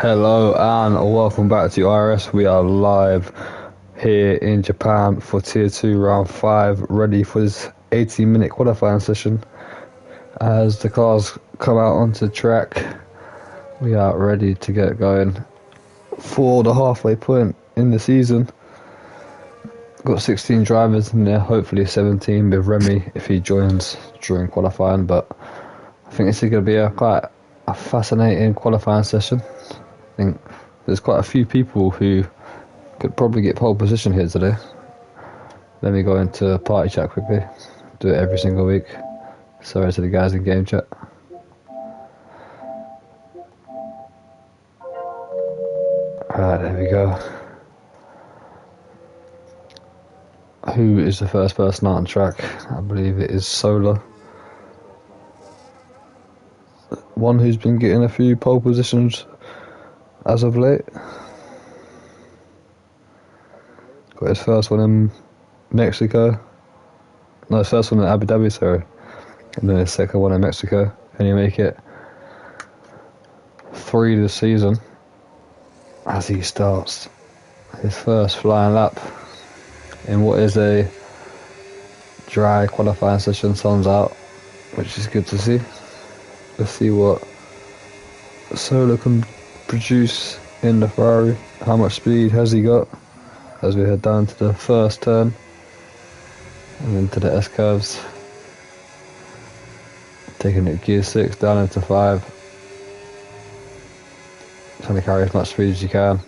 Hello and welcome back to IRS. We are live here in Japan for Tier 2 Round 5, ready for this 18-minute qualifying session. As the cars come out onto the track, we are ready to get going for the halfway point in the season. Got 16 drivers in there, hopefully 17 with Remy if he joins during qualifying, but I think this is going to be quite a fascinating qualifying session. I think there's quite a few people who could probably get pole position here today. Let me go into party chat quickly. Do it every single week. Sorry to the guys in game chat. Alright, there we go. Who is the first person out on track? I believe it is Solar. One who's been getting a few pole positions as of late. Got his first one in Mexico. No, his first one in Abu Dhabi, sorry. And then his second one in Mexico. Can he make it 3 this season as he starts his first flying lap in what is a dry qualifying session? Sun's out, which is good to see. Let's see what Solar can produce in the Ferrari. How much speed has he got as we head down to the first turn and into the S curves, taking it gear 6 down into 5, trying to carry as much speed as you can,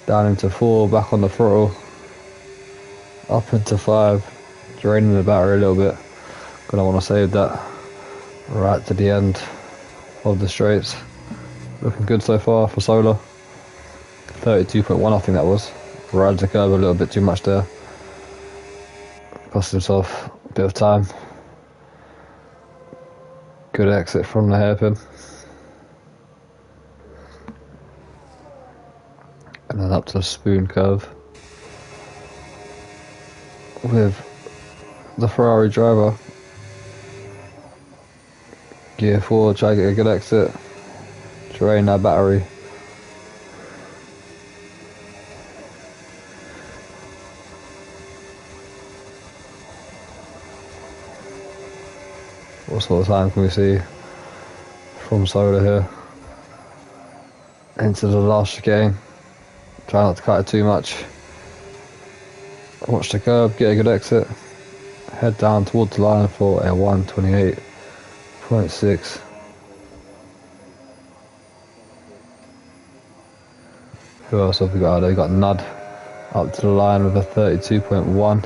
down into 4, back on the throttle, up into 5, draining the battery a little bit. Gonna want to save that right to the end of the straights. Looking good so far for Solar. 32.1 I think that was. Rides the curve a little bit too much there. Cost himself a bit of time. Good exit from the hairpin. And then up to the spoon curve. With the Ferrari driver. Gear 4, try to get a good exit. Drain that battery. What sort of time can we see from Solar here? Into the last chicane. Try not to cut it too much. Watch the curb, get a good exit. Head down towards the line for a 128.6. Who else have we got out there? We got Nud up to the line with a 32.1.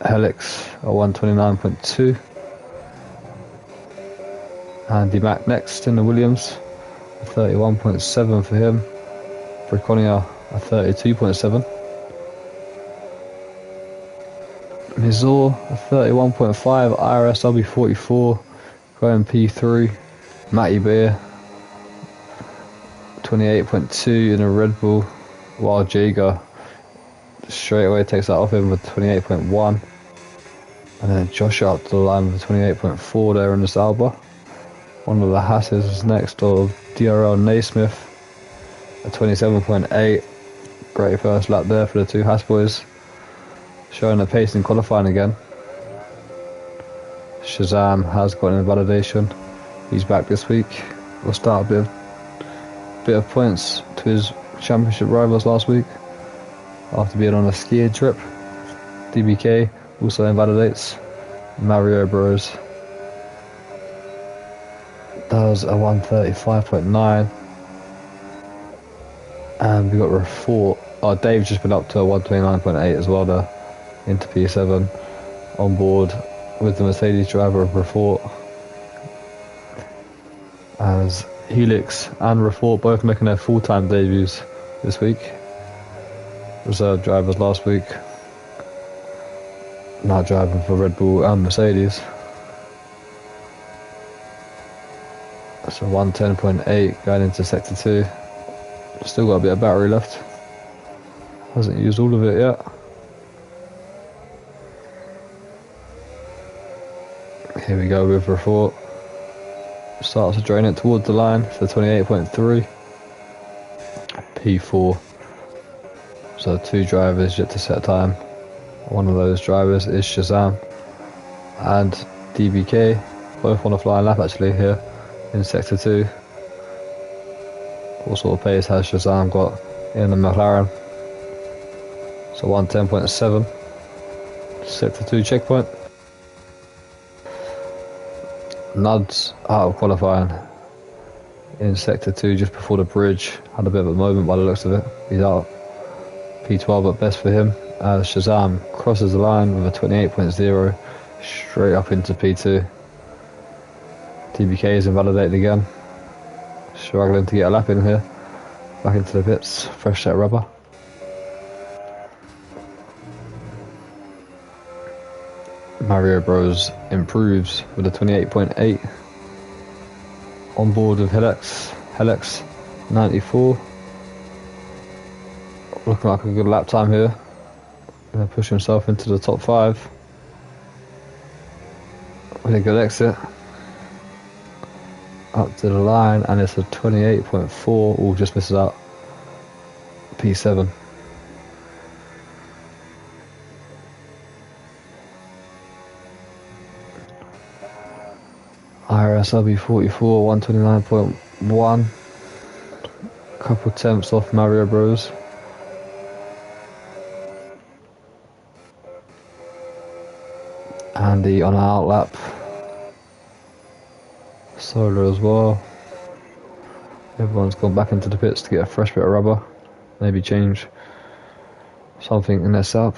Helix a 129.2. Andy Mack next in the Williams, a 31.7 for him. Briconia a 32.7. Mizor a 31.5. IRS W44 going P3. Matty Beer 28.2 in a Red Bull, while Jager straight away takes that off him with 28.1. And then Josh up to the line with 28.4 there in this Alba. One of the Hasses is next, of DRL Naismith at 27.8. Great first lap there for the two Haas boys. Showing the pace in qualifying again. Shazam has got an invalidation. He's back this week. We'll start a bit of points to his championship rivals last week after being on a skiing trip. DBK also invalidates. Mario Bros does a 135.9, and we got Refort. Dave's just been up to a 129.8 as well there, into P7 on board with the Mercedes driver of Refort, as Helix and Refort both making their full-time debuts this week. Reserve drivers last week, now driving for Red Bull and Mercedes. That's a 110.8 going into sector 2. Still got a bit of battery left. Hasn't used all of it yet. Here we go with Refort. starts to drain it towards the line for 28.3. P4. So 2 drivers yet to set time. One of those drivers is Shazam and DBK, both on a flying lap actually here in sector 2. What sort of pace has Shazam got in the McLaren? So 110.7. Sector 2 checkpoint. Nuds out of qualifying in sector 2 just before the bridge. Had a bit of a moment by the looks of it. He's out. P12 at best for him as Shazam crosses the line with a 28.0 straight up into P2. TBK is invalidated again. Struggling to get a lap in here. Back into the pits. Fresh set rubber. Mario Bros improves with a 28.8. On board with Helix 94. Looking like a good lap time here. Gonna push himself into the top 5. With a good exit. Up to the line, and it's a 28.4. All just misses out. P7. IRS LB44 129.1. Couple tenths off Mario Bros. Andy on an outlap. Solo as well. Everyone's gone back into the pits to get a fresh bit of rubber. Maybe change something in their setup.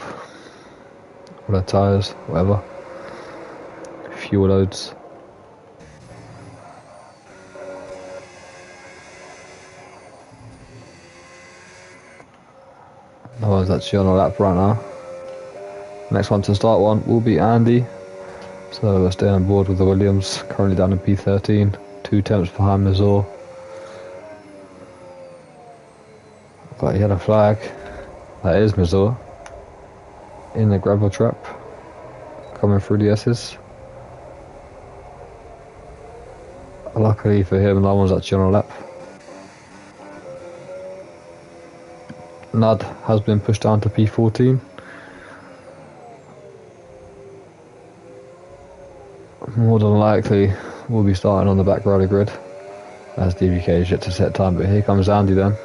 Or their tyres, whatever. Fuel loads. No one's actually on a lap right now. Next one to start one will be Andy. So we're staying on board with the Williams, currently down in P13, 2 tenths behind Mazur. Got a yellow flag. That is Mazur. In the gravel trap. Coming through the S's. Luckily for him, no one's actually on a lap. Nud has been pushed down to P14. More than likely, we'll be starting on the back rider grid as DBK is yet to set time. But here comes Andy then,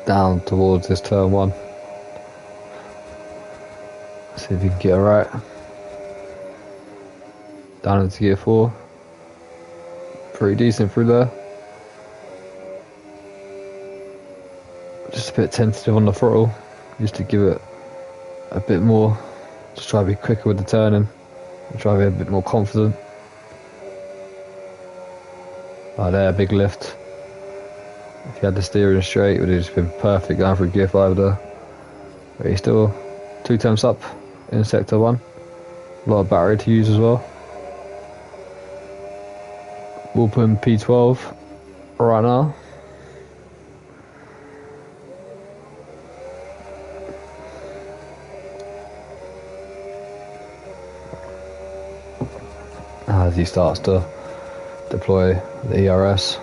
down towards this turn 1. See if he can get it right. Down into gear 4. Pretty decent through there. Just a bit tentative on the throttle, just to give it a bit more. Just try to be quicker with the turning. Try to be a bit more confident. Right there, big lift. If he had the steering straight, it would have just been perfect going through gear 5 there. But he's still 2 tenths up in sector 1. A lot of battery to use as well. We'll put him P12 right now. As he starts to deploy the IRS.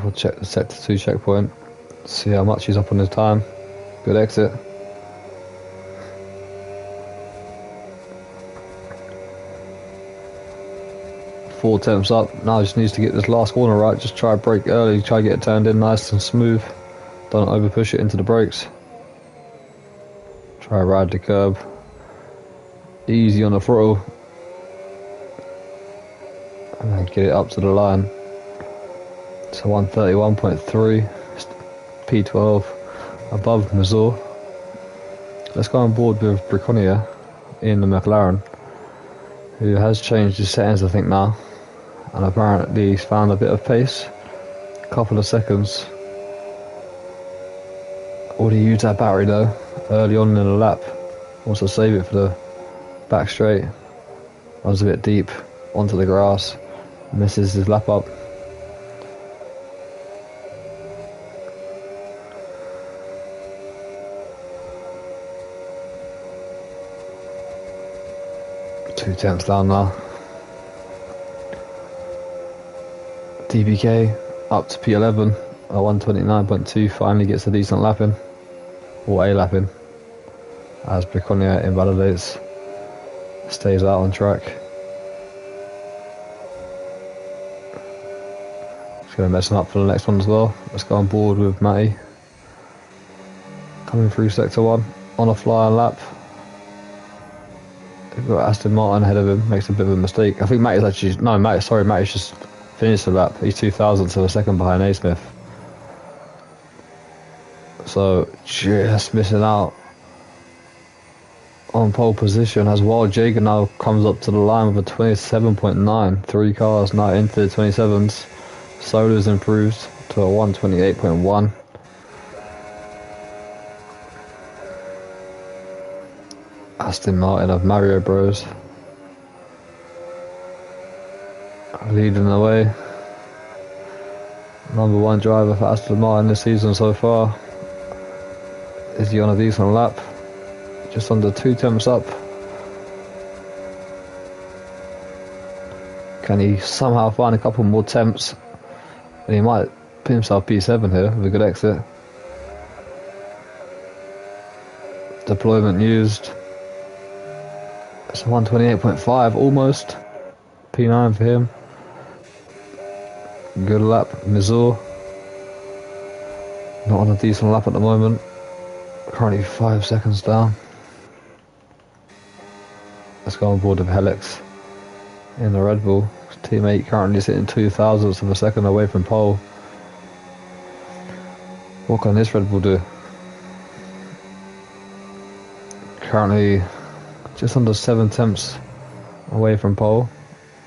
We'll check the sector 2 checkpoint, see how much he's up on his time. Good exit. Four tenths up. Now he just needs to get this last corner right. Just try to brake early, try to get it turned in nice and smooth. Don't over push it into the brakes. Try to ride the curb. Easy on the throttle. And then get it up to the line. So 131.3. P12 above Mazur. Let's go on board with Briconia in the McLaren, who has changed his settings I think now, and apparently he's found a bit of pace. A couple of seconds. Already used that battery though early on in the lap. Wants to save it for the back straight. Runs a bit deep onto the grass. Misses his lap up. 2/10 down now. DBK up to P11 at 129.2, finally gets a decent lap in, or a lap in, as Briconia invalidates, stays out on track. Just going to mess him up for the next one as well. Let's go on board with Matty. Coming through sector 1 on a flying lap. We've got Aston Martin ahead of him, makes a bit of a mistake. I think Matty's actually, no, Matty's just finished the lap. He's 2,000, so a second behind A Smith. So just missing out on pole position as Wild Jager now comes up to the line with a 27.9. 3 cars now into the 27s. Sola's improved to a 128.1. Aston Martin of Mario Bros. Leading the way. Number 1 driver for Aston Martin this season so far. Is he on a decent lap? Just under 2/10 up. Can he somehow find a couple more temps? And he might put himself P7 here with a good exit. Deployment used. It's 128.5 almost. P9 for him. Good lap. Mizor. Not on a decent lap at the moment. Currently 5 seconds down. Let's go on board with Helix in the Red Bull. His teammate currently sitting 2,000ths of a second away from pole. What can this Red Bull do? Currently just under 7/10 away from pole.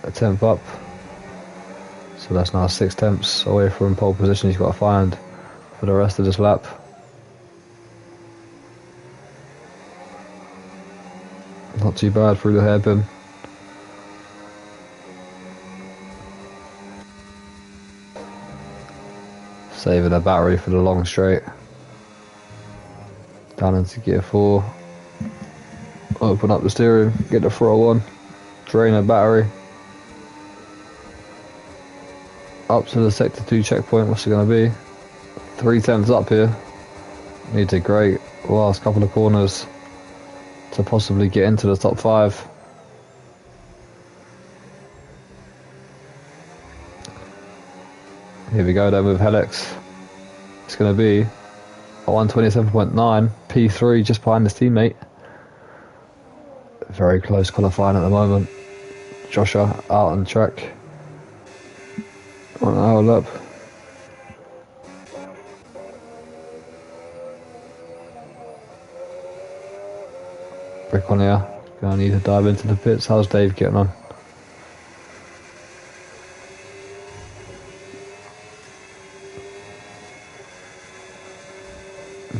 A 10th up. So that's now 6/10 away from pole position he's got to find for the rest of this lap. Not too bad through the hairpin. Saving a battery for the long straight. Down into gear 4. Open up the steering, get the throttle on, drain a battery. Up to the sector 2 checkpoint, what's it going to be? 3/10 up here. Needs a great last couple of corners to possibly get into the top 5. Here we go then with Helix. It's going to be a 127.9, P3 just behind his teammate. Very close qualifying at the moment. Joshua out on track. On our lap. Briconia gonna need to dive into the pits. How's Dave getting on?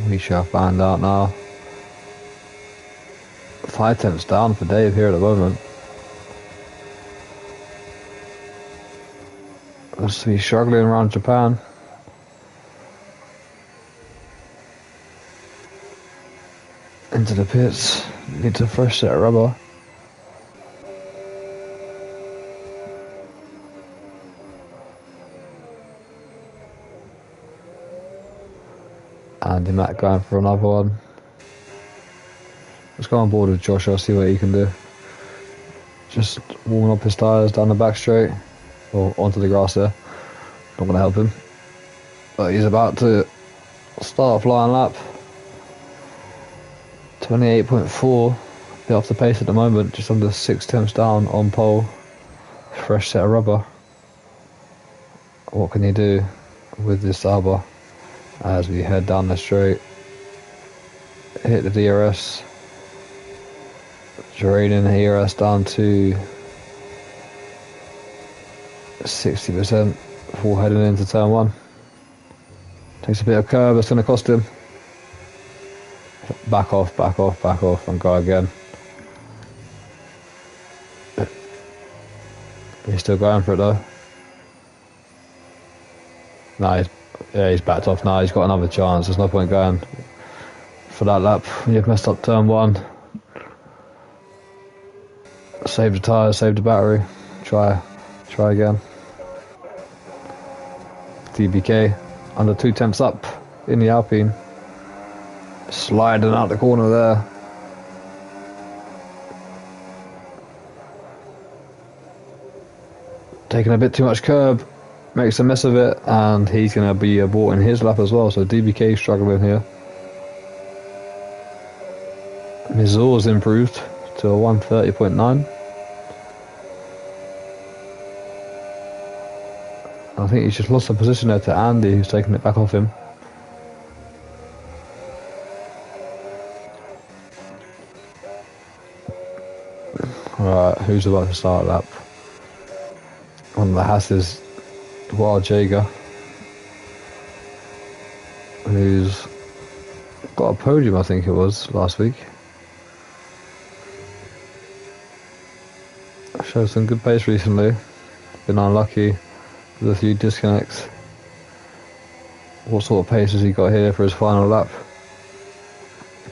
We shall find out now. 5/10 down for Dave here at the moment. Must be struggling around Japan. Into the pits. Needs a fresh set of rubber. Andy Matt going for another one. Let's go on board with Josh. I'll see what he can do. Just warming up his tyres down the back straight. Or onto the grass there. Not going to help him. But he's about to start a flying lap. 28.4. Bit off the pace at the moment. Just under 6/10 down on pole. Fresh set of rubber. What can he do with this arbor as we head down the straight? Hit the DRS. Draining the ERS down to 60% before heading into turn 1. Takes a bit of curve, it's going to cost him. Back off, back off, back off, and go again. He's still going for it though. No, he's backed off now, he's got another chance. There's no point going for that lap when you've messed up turn 1. Save the tyres, save the battery. Try again. DBK under 2 tenths up in the Alpine. Sliding out the corner there. Taking a bit too much curb. Makes a mess of it, and he's going to be aborting his lap as well, so DBK struggling here. Mizor's improved to a 130.9. I think he's just lost the position there to Andy, who's taking it back off him. Alright, who's about to start a lap? One of the Hasses, Wild Jaeger, who's got a podium, I think it was, last week. Showed some good pace recently. Been unlucky with a few disconnects. What sort of pace has he got here for his final lap?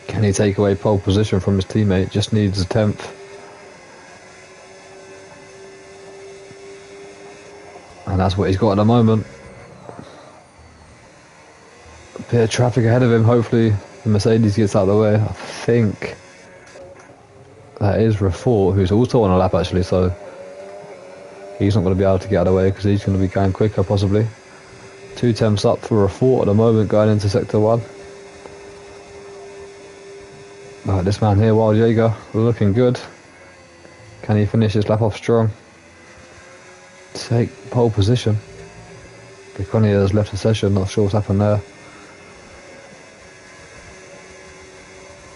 Can he take away pole position from his teammate? Just needs a 10th. And that's what he's got at the moment. A bit of traffic ahead of him. Hopefully the Mercedes gets out of the way. I think that is Rafort, who's also on a lap actually, so he's not going to be able to get out of the way because he's going to be going quicker possibly. 2 tenths up for Rafort at the moment going into sector 1. But this man here, Wild Jaeger, looking good. Can he finish his lap off strong? Take pole position. Biconia has left the session, not sure what's happened there.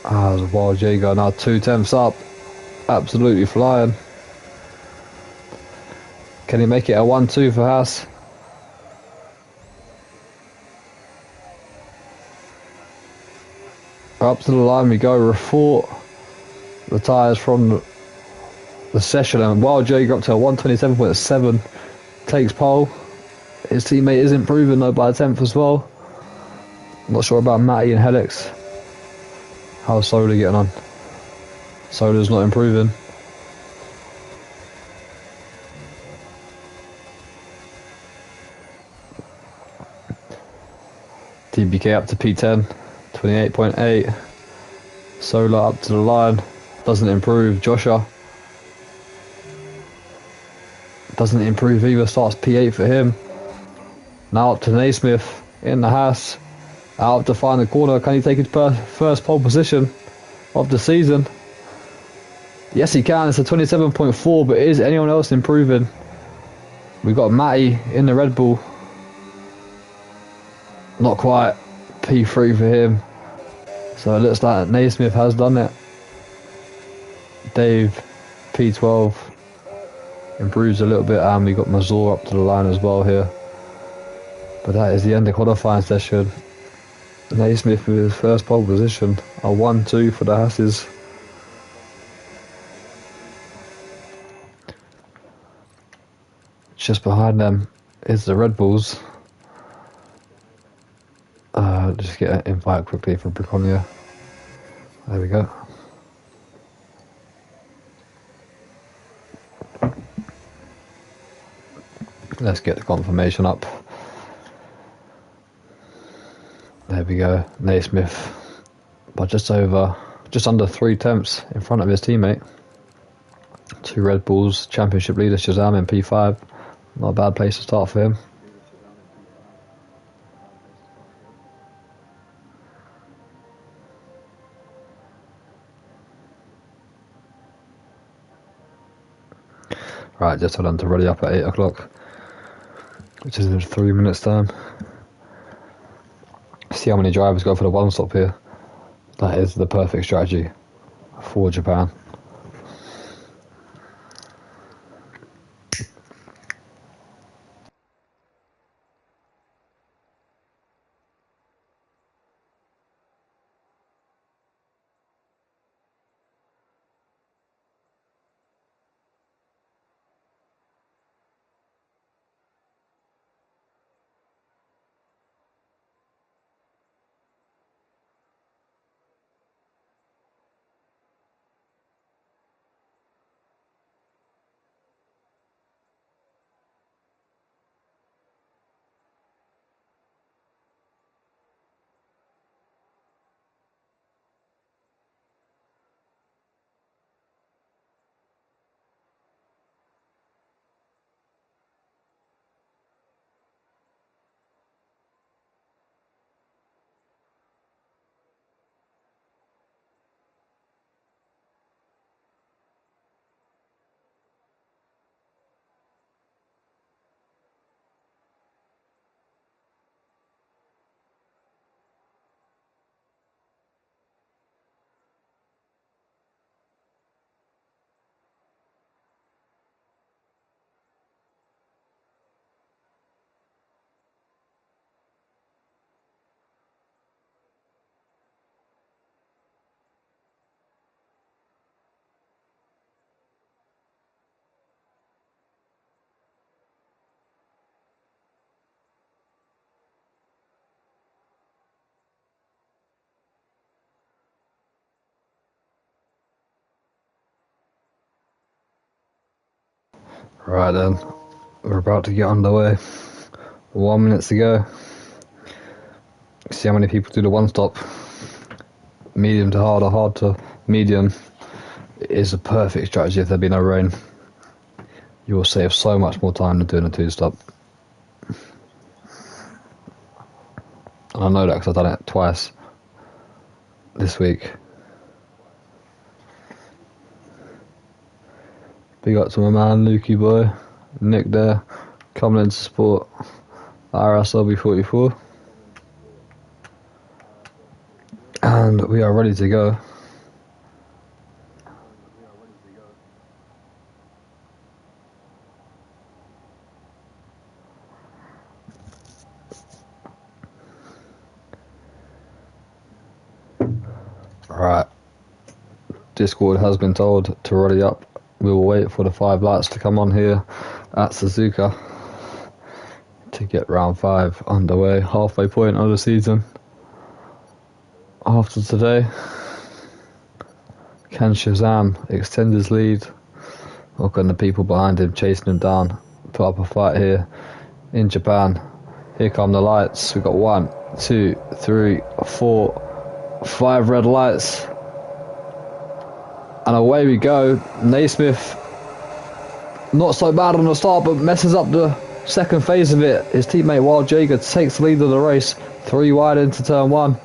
There's a Wild Jaeger now 2 tenths up. Absolutely flying. Can he make it a 1-2 for Haas? Up to the line we go. Rafort retires from the session, and Wild Jaeger up to a 127.7 takes pole. His teammate is improving though by a 10th as well. Not sure about Matty and Helix. How's Solar getting on? Solar's not improving. DBK up to P10, 28.8. Solar up to the line, doesn't improve. Joshua doesn't improve either, starts P8 for him. Now up to Naismith in the Haas, out to find the corner. Can he take his first pole position of the season? Yes he can, it's a 27.4, but is anyone else improving? We've got Matty in the Red Bull. Not quite. P3 for him. So it looks like Naismith has done it. Dave, P12. Improves a little bit, and we got Mazur up to the line as well here. But that is the end of qualifying session. Naismith with his first pole position. A 1-2 for the Hasses. Just behind them is the Red Bulls. Just get an invite quickly from Briconia. There we go. Let's get the confirmation up. There we go. Naismith by just under 3 tenths in front of his teammate. 2 Red Bulls, championship leader Shazam in P5. Not a bad place to start for him. Right, just told them to ready up at 8 o'clock, which is in 3 minutes time. See how many drivers go for the 1 stop here. That is the perfect strategy for Japan. Right then, we're about to get underway. 1 minute to go. See how many people do the one stop. Medium to hard or hard to medium is a perfect strategy if there be no rain. You will save so much more time than doing a two stop. And I know that because I've done it twice this week. Big up to my man Lukey boy, Nick there, coming in to support IRS LB44. And we are ready to go. Right. Discord has been told to ready up. We will wait for the 5 lights to come on here at Suzuka to get round 5 underway. Halfway point of the season. After today, can Shazam extend his lead, or can the people behind him chasing him down put up a fight here in Japan? Here come the lights. We've got 1, 2, 3, 4, 5 red lights. And away we go. Naismith, not so bad on the start, but messes up the second phase of it. His teammate Wild Jager takes the lead of the race. 3 wide into turn 1.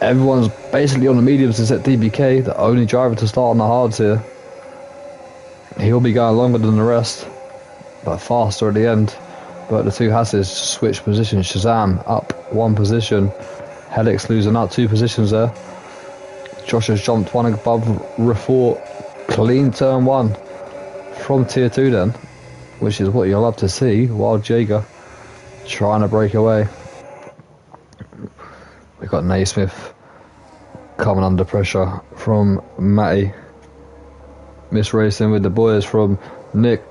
Everyone's basically on the mediums except DBK, the only driver to start on the hards here. He'll be going longer than the rest, but faster at the end. But the two Hasses switch positions. Shazam up 1 position. Helix losing out 2 positions there. Josh has jumped 1 above Report. Clean turn 1 from tier 2 then, which is what you'll love to see. Wild Jager trying to break away. We've got Naismith coming under pressure from Matty. Miss racing with the boys from Nick,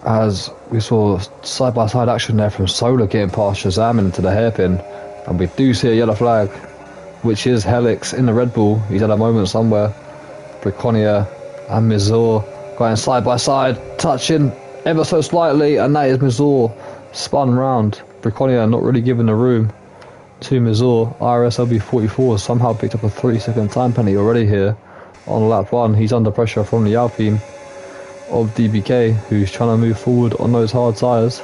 as we saw side-by-side action there from Solar getting past Shazam into the hairpin. And we do see a yellow flag, which is Helix in the Red Bull. He's had a moment somewhere. Briconia and Mizor going side-by-side, touching ever so slightly, and that is Mizor spun round. Briconia not really given the room to Mizor. IRS LB44 somehow picked up a 3-second time penalty already here on lap 1. He's under pressure from the Alpine of DBK, who's trying to move forward on those hard tyres.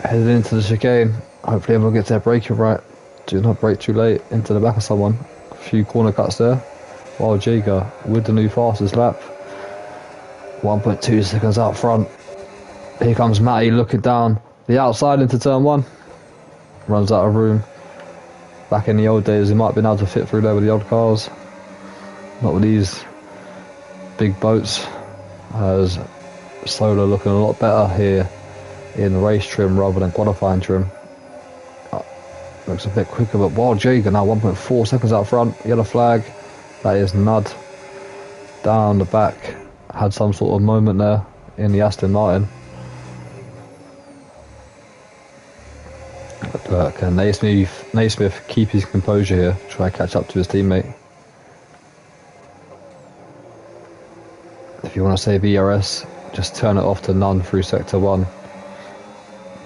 Headed into the chicane. Hopefully everyone gets their braking right. Do not brake too late into the back of someone. A few corner cuts there. Wild Jager with the new fastest lap. 1.2 seconds out front. Here comes Matty looking down the outside into turn 1. Runs out of room. Back in the old days, he might have been able to fit through there with the old cars. Not with these big boats. As Solar looking a lot better here in race trim rather than qualifying trim. Looks a bit quicker, but Wild Jager now 1.4 seconds out front. Yellow flag. That is Nud down the back. Had some sort of moment there in the Aston Martin. But can Naismith keep his composure here, try to catch up to his teammate? If you want to save ERS, just turn it off to none through sector 1.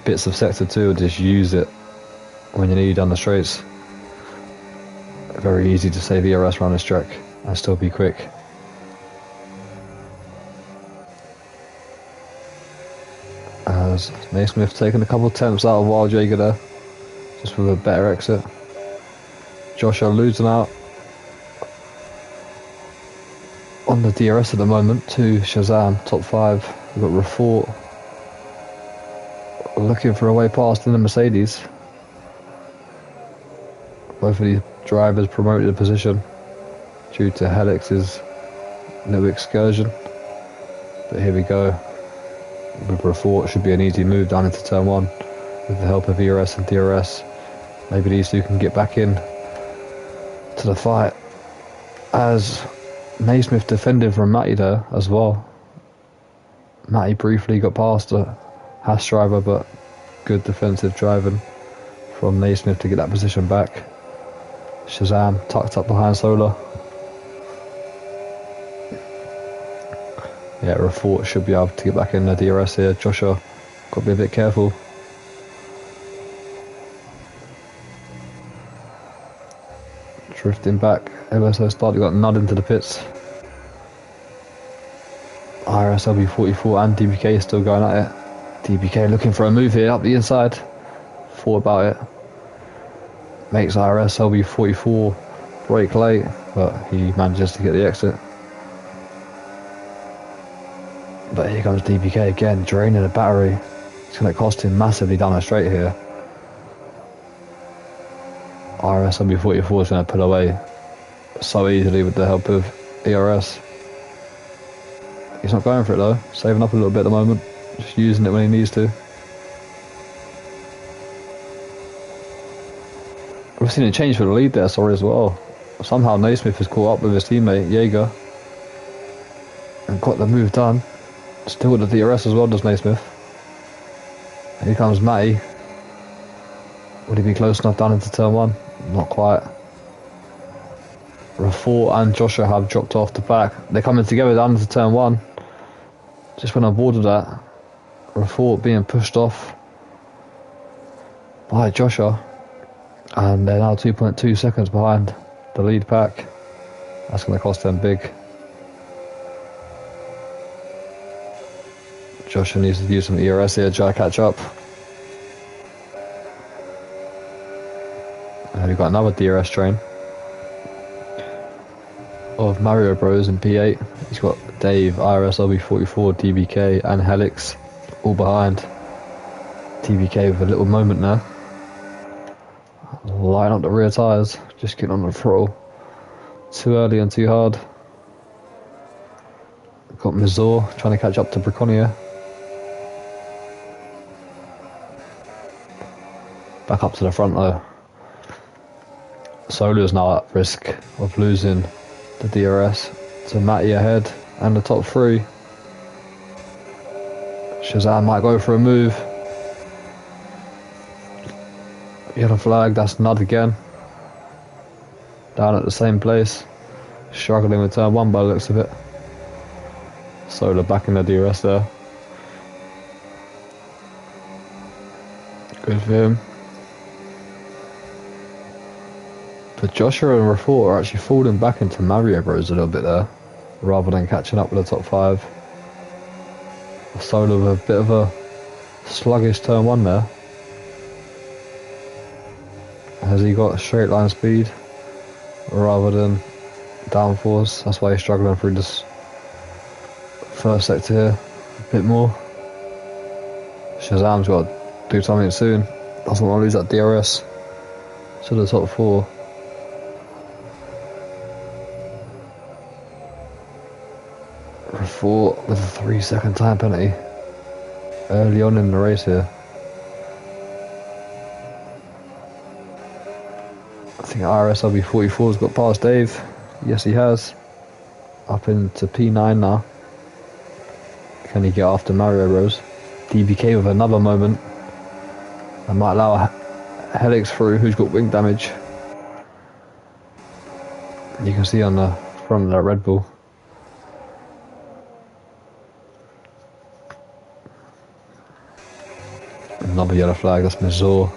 Bits of sector 2, just use it when you need down the straights. Very easy to save ERS around this track and still be quick. As Naismith taking a couple of attempts out of Wild Jager there, just with a better exit. Joshua losing out on the DRS at the moment to Shazam, top 5. We've got Refort looking for a way past in the Mercedes. Both of these drivers promoted a position due to Helix's little excursion. But here we go. With Refort, should be an easy move down into turn 1 with the help of ERS and DRS. Maybe these two can get back in to the fight, as Naismith defended from Matty there as well. Matty briefly got past a Haas driver, but good defensive driving from Naismith to get that position back. Shazam tucked up behind Solar. Yeah, Refort should be able to get back in the DRS here. Joshua got to be a bit careful. Drifting back ever so slightly, got nudged into the pits. IRS LB44 and DBK still going at it. DBK looking for a move here up the inside. Thought about it. Makes IRS LB44 brake late, but he manages to get the exit. But here comes DBK again, draining the battery. It's going to cost him massively down the straight here. IRS LB44 is going to pull away so easily with the help of ERS. He's not going for it though, saving up a little bit at the moment, just using it when he needs to. We've seen a change for the lead there, sorry, as well. Somehow Naismith has caught up with his teammate, Jaeger, and got the move done. Still with the DRS as well, does Naismith. Here comes Matty. Would he be close enough down into turn one? Not quite. Refort and Joshua have dropped off the back. They're coming together down into turn one. Just went on board with that. Refort being pushed off by Joshua. And they're now 2.2 seconds behind the lead pack. That's going to cost them big. Joshua needs to use some ERS here to try to catch up. And we've got another DRS train of Mario Bros in P8. He's got Dave, IRS LB44, DBK and Helix all behind. DBK with a little moment now. Lighting up the rear tyres, just getting on the throttle. Too early and too hard. Got Mizor trying to catch up to Briconia. Back up to the front though. Solo's now at risk of losing the DRS to Matty ahead and the top three. Shazam might go for a move. Yellow flag, that's Nud again. Down at the same place. Struggling with turn one by the looks of it. Solo back in the DRS there. Good for him. But Joshua and Refort are actually falling back into Mario Bros a little bit there, rather than catching up with the top five. Solo with a bit of a sluggish turn one there. Has he got straight line speed rather than downforce? That's why he's struggling through this first sector here a bit more. Shazam's got to do something soon. Doesn't want to lose that DRS to the top four. Refort with a 3-second time penalty early on in the race here. I think IRS LB44's got past Dave. Yes, he has. Up into P9 now. Can he get after Mario Bros? DBK with another moment. I might allow Helix through, who's got wing damage. You can see on the front of that Red Bull. Another yellow flag, that's Mizor.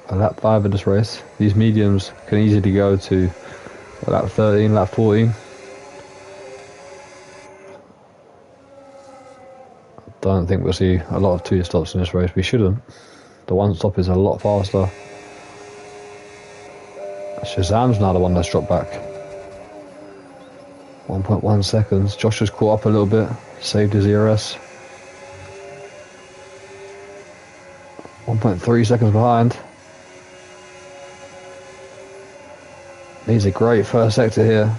A lap 5 of this race. These mediums can easily go to lap 13, lap 14. I don't think we'll see a lot of 2 stops in this race. We shouldn't. The 1 stop is a lot faster. Shazam's now the one that's dropped back. 1.1 seconds. Josh has caught up a little bit. Saved his ERS. 1.3 seconds behind. Needs a great first sector here.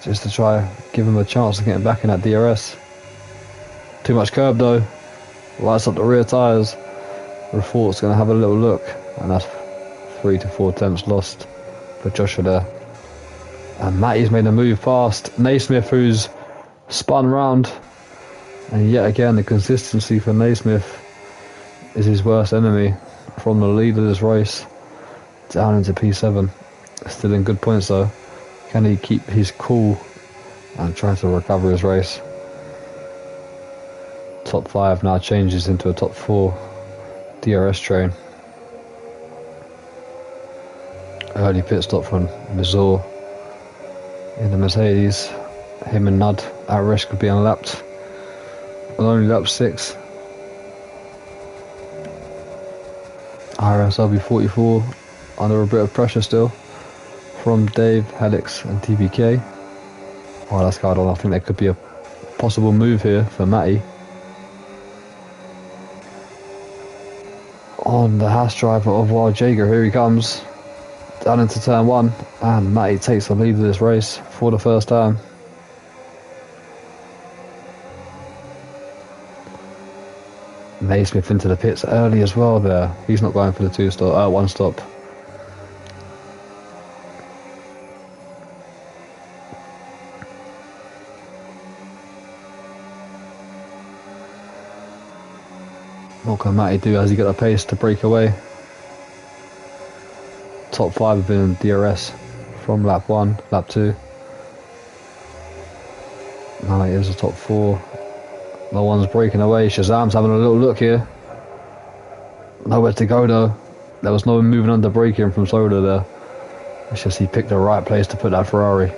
Just to try give him a chance of getting back in that DRS. Too much curb though. Lights up the rear tyres. Refort's going to have a little look. And that's 3 to 4 attempts lost for Joshua there. And Matty's made a move past Naismith, who's spun round. And yet again, the consistency for Naismith is his worst enemy. From the lead of this race down into P7. Still in good points though. Can he keep his cool and try to recover his race? Top 5 now changes into a top 4 DRS train. Early pit stop from Missour in the Mercedes. Him and Nud at risk of being lapped. And only lap 6. IRS LB44 under a bit of pressure still from Dave, Helix and TBK. Oh, that's going on. I think there could be a possible move here for Matty. On the Haas driver of Wild Jaeger, here he comes. Down into turn 1, and Matty takes the lead of this race for the first time. Naismith into the pits early as well there. He's not going for the 1 stop. What can Matty do? Has he got the pace to break away? Top 5 have been in DRS from lap 1, lap 2. Now it is a top 4. No one's breaking away. Shazam's having a little look here. Nowhere to go though. There was no moving under braking from Soda there. It's just he picked the right place to put that Ferrari.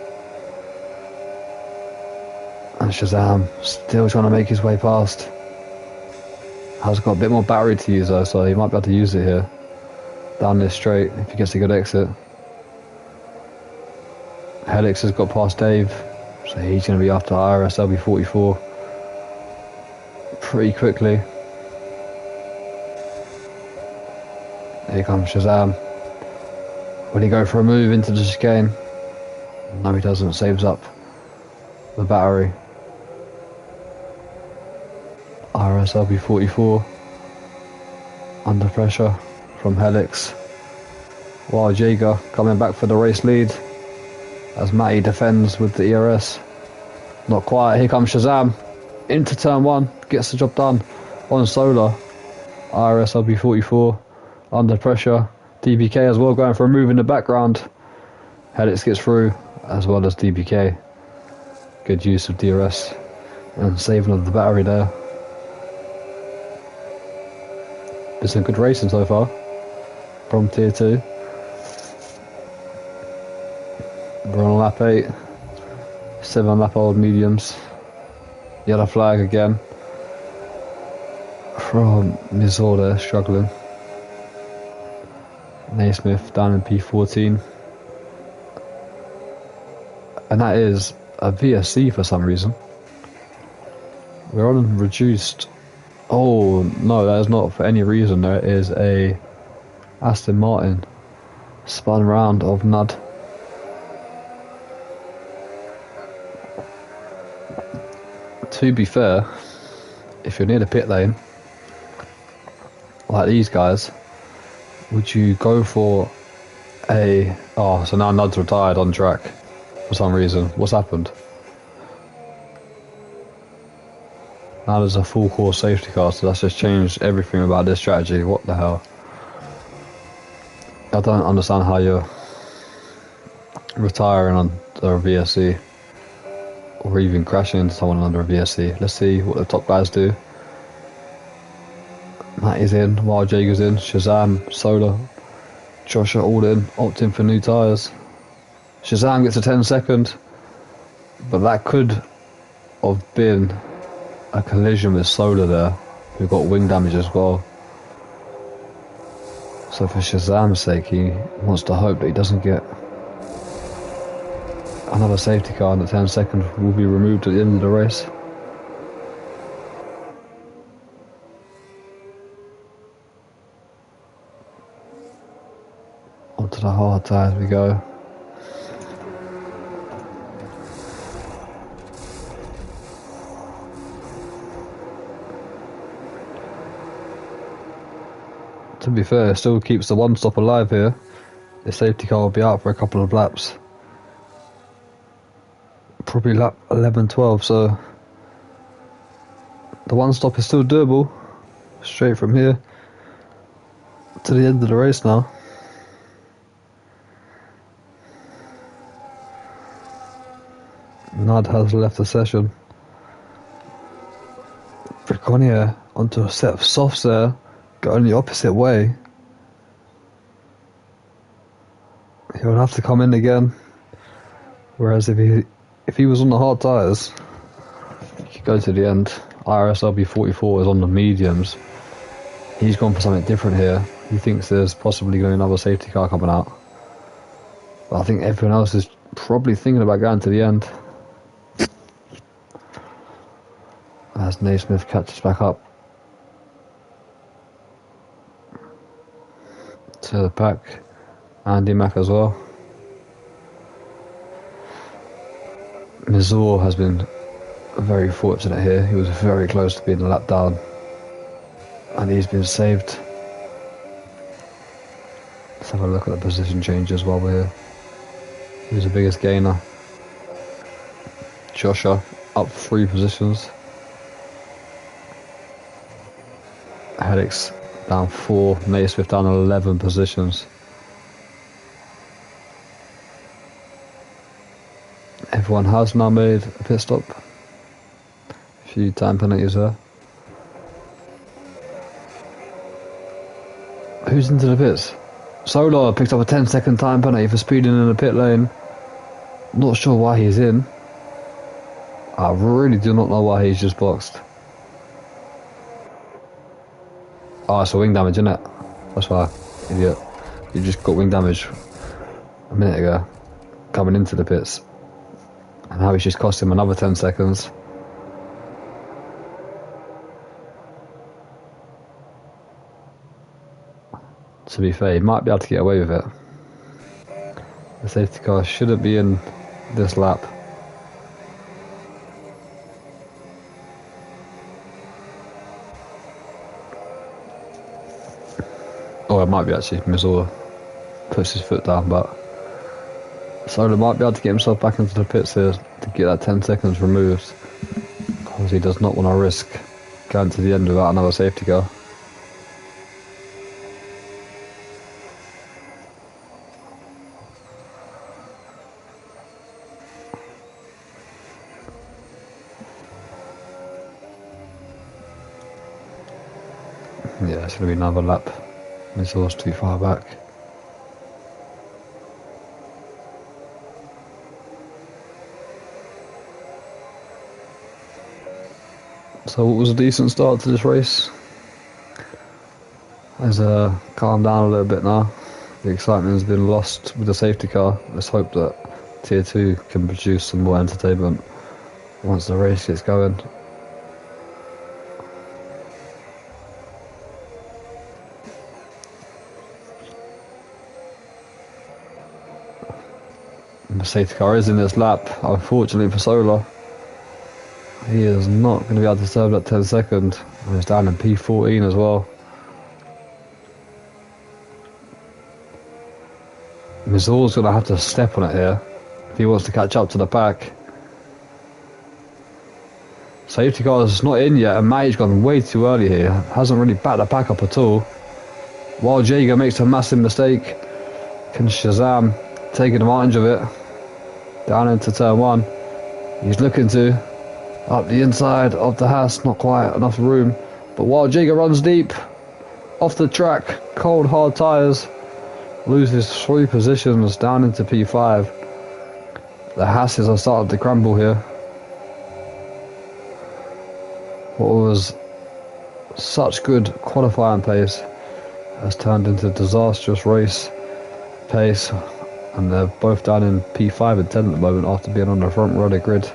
And Shazam still trying to make his way past. Has got a bit more battery to use though, so he might be able to use it here. Down this straight if he gets a good exit. Helix has got past Dave, so he's going to be after IRS LB44 pretty quickly. Here comes Shazam. Will he go for a move into the chicane? No, he doesn't. Saves up the battery. IRS LB44 under pressure from Helix. Wild Jaeger coming back for the race lead as Matty defends with the ERS. Not quite. Here comes Shazam into turn 1, gets the job done on Solar. IRS LB44 under pressure. DBK as well going for a move in the background. Helix gets through as well as DBK. Good use of DRS and saving of the battery there. It's been good racing so far from tier 2. We're on lap 8. 7 lap old mediums. Yellow flag again from Mizor there, struggling. Naismith down in P14. And that is a VSC for some reason. We're on reduced. Oh no, that is not for any reason. There is a Aston Martin spun round of Nud. To be fair, if you're near the pit lane, like these guys, would you go for a... Oh, so now Nud's retired on track for some reason. What's happened? Now there's a full course safety car, so that's just changed everything about this strategy. What the hell? I don't understand how you're retiring on a VSC or even crashing into someone under a VSC. Let's see what the top guys do. Matt is in, Wild Jaeger's in, Shazam, Solar, Josh are all in, opting for new tyres. Shazam gets a 10-second, but that could have been a collision with Solar there, who got wing damage as well. So for Shazam's sake, he wants to hope that he doesn't get another safety car, and the 10 seconds will be removed at the end of the race. Onto the hard tyres we go. To be fair, it still keeps the one stop alive here. The safety car will be out for a couple of laps. Probably lap 11, 12, so the one stop is still doable. Straight from here to the end of the race now. Nad has left the session. Briconia onto a set of softs there, going the opposite way. He'll have to come in again. Whereas if he was on the hard tyres, he could go to the end. IRS LB44 is on the mediums. He's gone for something different here. He thinks there's possibly going to be another safety car coming out. But I think everyone else is probably thinking about going to the end. As Naismith catches back up to the pack. Andy Mack as well. Mizor has been very fortunate here. He was very close to being a lap down. And he's been saved. Let's have a look at the position changes while we're here. Who's the biggest gainer? Joshua up 3 positions. Helix down 4. Naismith down 11 positions. Everyone has now made a pit stop. A few time penalties there. Who's into the pits? Solar picked up a 10-second time penalty for speeding in the pit lane. Not sure why he's in. I really do not know why he's just boxed. Oh, it's a wing damage, isn't it? That's why, idiot. You just got wing damage a minute ago, coming into the pits. And now he's just cost him another 10 seconds. To be fair, he might be able to get away with it. The safety car shouldn't be in this lap. Oh, it might be actually. Mizor puts his foot down, but Solar might be able to get himself back into the pits here to get that 10 seconds removed, because he does not want to risk going to the end without another safety car. Yeah, it's going to be another lap. Mizor's too far back. So it was a decent start to this race. Has calmed down a little bit now. The excitement has been lost with the safety car. Let's hope that Tier 2 can produce some more entertainment once the race gets going. The safety car is in this lap, unfortunately for Solar. He is not going to be able to serve that 10 second. And he's down in P14 as well. Mizor's going to have to step on it here if he wants to catch up to the pack. Safety car is not in yet, and Matty's gone way too early here. Hasn't really backed the pack up at all. While Jaeger makes a massive mistake, can Shazam take advantage of it? Down into turn 1. He's looking to up the inside of the Haas, not quite enough room. But while Jaeger runs deep off the track, cold hard tyres, loses 3 positions down into P5. The Hasses are starting to crumble here. What was such good qualifying pace has turned into disastrous race pace, and they're both down in P5 and 10 at the moment after being on the front row of the grid.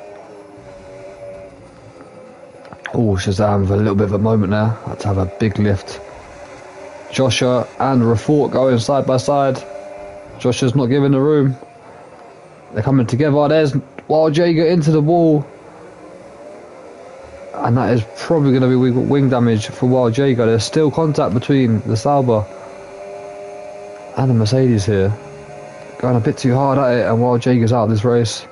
Oh, Shazam with a little bit of a moment there. Had to have a big lift. Joshua and Rafort going side by side. Joshua's not giving the room. They're coming together. There's Wild Jaeger into the wall. And that is probably going to be wing damage for Wild Jaeger. There's still contact between the Sauber and the Mercedes here. Going a bit too hard at it, and Wild Jaeger's out of this race.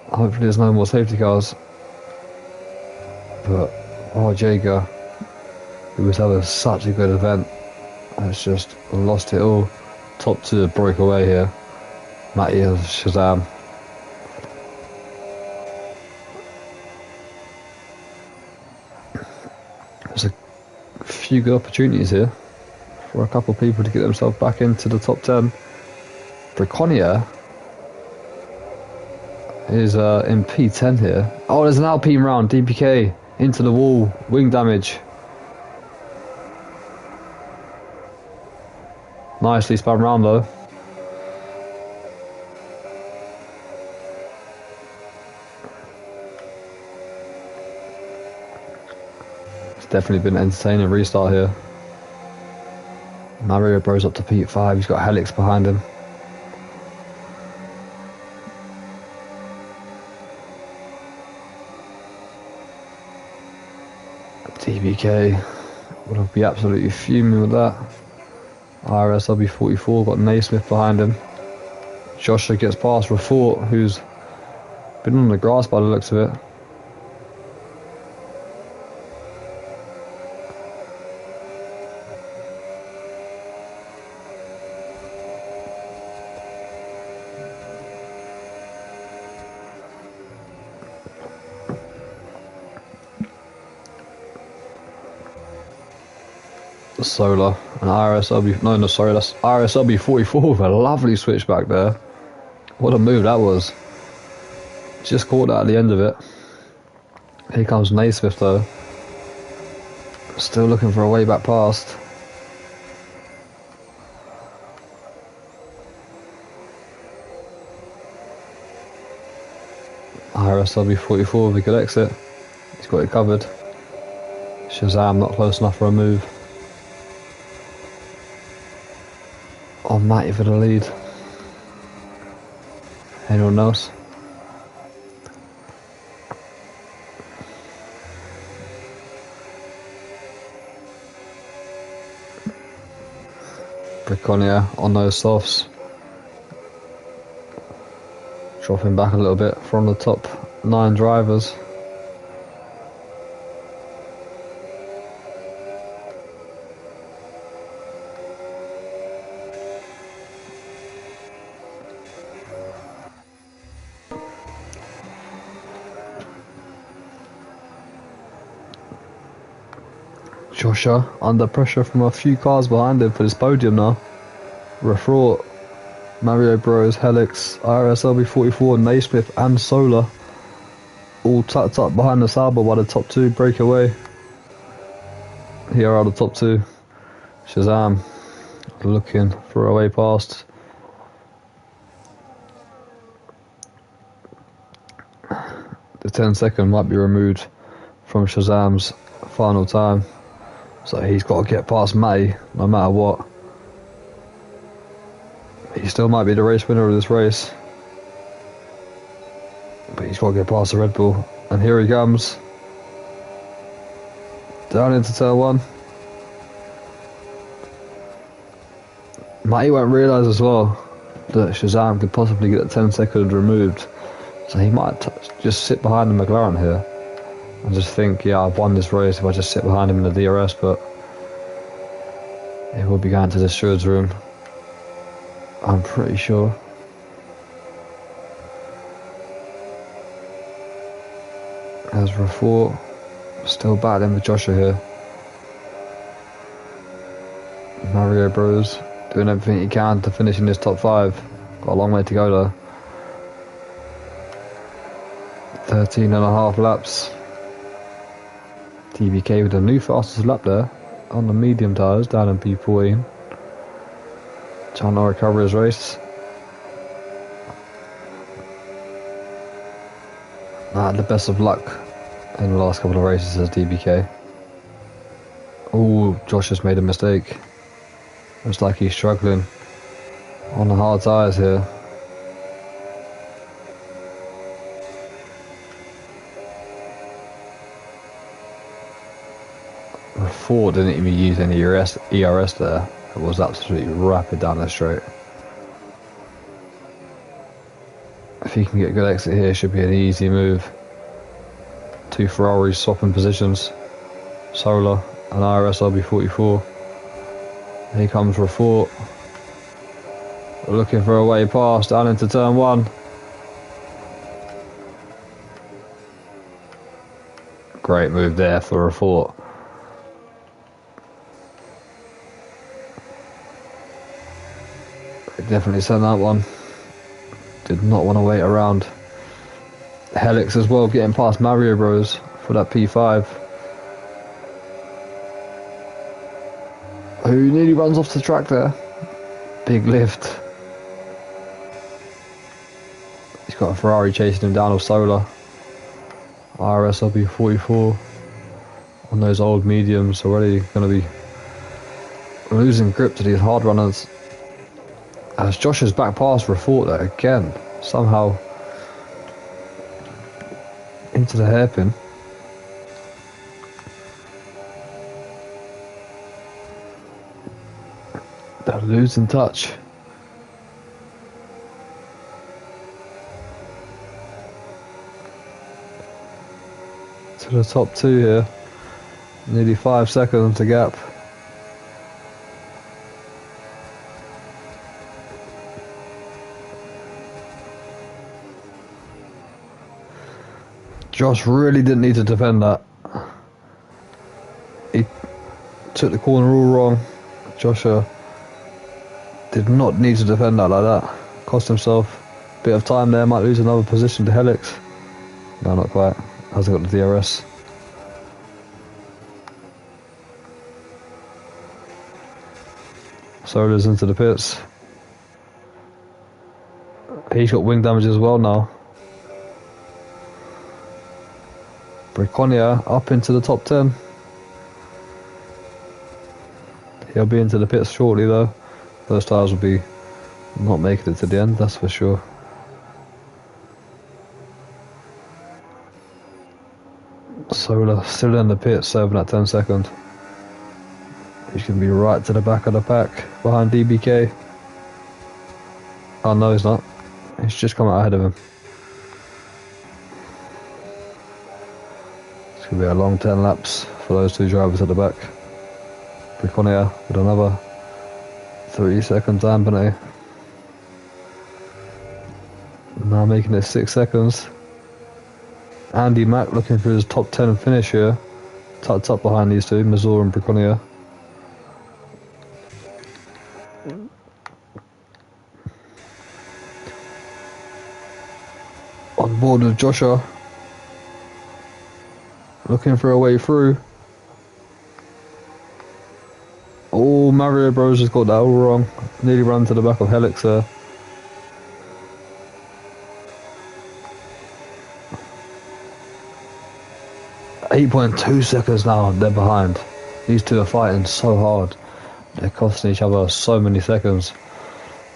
Hopefully there's no more safety cars. But Wild Jaeger, who was having such a good event, has just lost it all. Top 2 broke away here. Matty and Shazam There's a few good opportunities here for a couple of people to get themselves back into the top 10. Briconia is in P10 here. Oh, there's an Alpine round. DPK into the wall. Wing damage. Nicely spun round though. It's definitely been an entertaining restart here. Mario Bros up to P5. He's got Helix behind him. DBK would be absolutely fuming with that. IRS W44 got Naismith behind him. Joshua gets past Refort, who's been on the grass by the looks of it. Solar and IRSW, that's IRSW44 with a lovely switchback there. What a move that was. Just caught that at the end of it. Here comes Naismith though. Still looking for a way back past. IRSW44 with a good exit. He's got it covered. Shazam not close enough for a move. Oh, Matty for the lead. Anyone else? Briconia on those softs. Dropping back a little bit from the top 9 drivers. Joshua under pressure from a few cars behind him for this podium now. Refraut, Mario Bros, Helix, IRSLB44, Naismith and Solar all tucked up behind the Sauber by the top 2 breakaway. Here are the top 2. Shazam looking for a way past. The 10-second might be removed from Shazam's final time. So he's got to get past Matty, no matter what. He still might be the race winner of this race. But he's got to get past the Red Bull. And here he comes. Down into turn 1. Matty won't realise as well that Shazam could possibly get the 10 seconds removed. So he might just sit behind the McLaren here. I just think, yeah, I've won this race if I just sit behind him in the DRS, but he will be going to the steward's room, I'm pretty sure. As Refort, still battling with Joshua here. Mario Bros doing everything he can to finish in this top 5. Got a long way to go though. 13.5 laps. TBK with a new fastest lap there on the medium tyres down in P14. Trying to recover his race. The best of luck in the last couple of races as DBK. Oh, Josh has made a mistake. Looks like he's struggling on the hard tyres here. Ford didn't even use any ERS there. It was absolutely rapid down the straight. If he can get a good exit here, it should be an easy move. 2 Ferraris swapping positions. Solar and IRS LB44. Here comes Refort. Looking for a way past down into turn 1. Great move there for Refort. definitely sent that one. Did not want to wait around. Helix as well, getting past Mario Bros for that P5. Who nearly runs off the track there. Big lift. He's got a Ferrari chasing him down of Solar. IRS LB44 on those old mediums, already going to be losing grip to these hard runners. As Josh is back past Refort there again, somehow into the hairpin. They're losing touch. To the top two here. Nearly 5 seconds to gap. Josh really didn't need to defend that. He took the corner all wrong. Joshua did not need to defend that like that. Cost himself a bit of time there. Might lose another position to Helix. No, not quite. Hasn't got the DRS. Solar's into the pits. He's got wing damage as well now. Briconia up into the top 10. He'll be into the pits shortly though. Those tires will be not making it to the end, that's for sure. Solar still in the pits, serving at 10 seconds. He's going to be right to the back of the pack, behind DBK. Oh no, he's not. He's just come out ahead of him. It's going to be a long 10 laps for those two drivers at the back. Briconia with another 3 second time penalty. Now making it 6 seconds. Andy Mack looking for his top 10 finish here. Tucked up behind these two, Mazur and Briconia. On board with Joshua. Looking for a way through. Oh, Mario Bros has got that all wrong. Nearly run to the back of Helix there. .2 seconds now, they're behind. These two are fighting so hard. They're costing each other so many seconds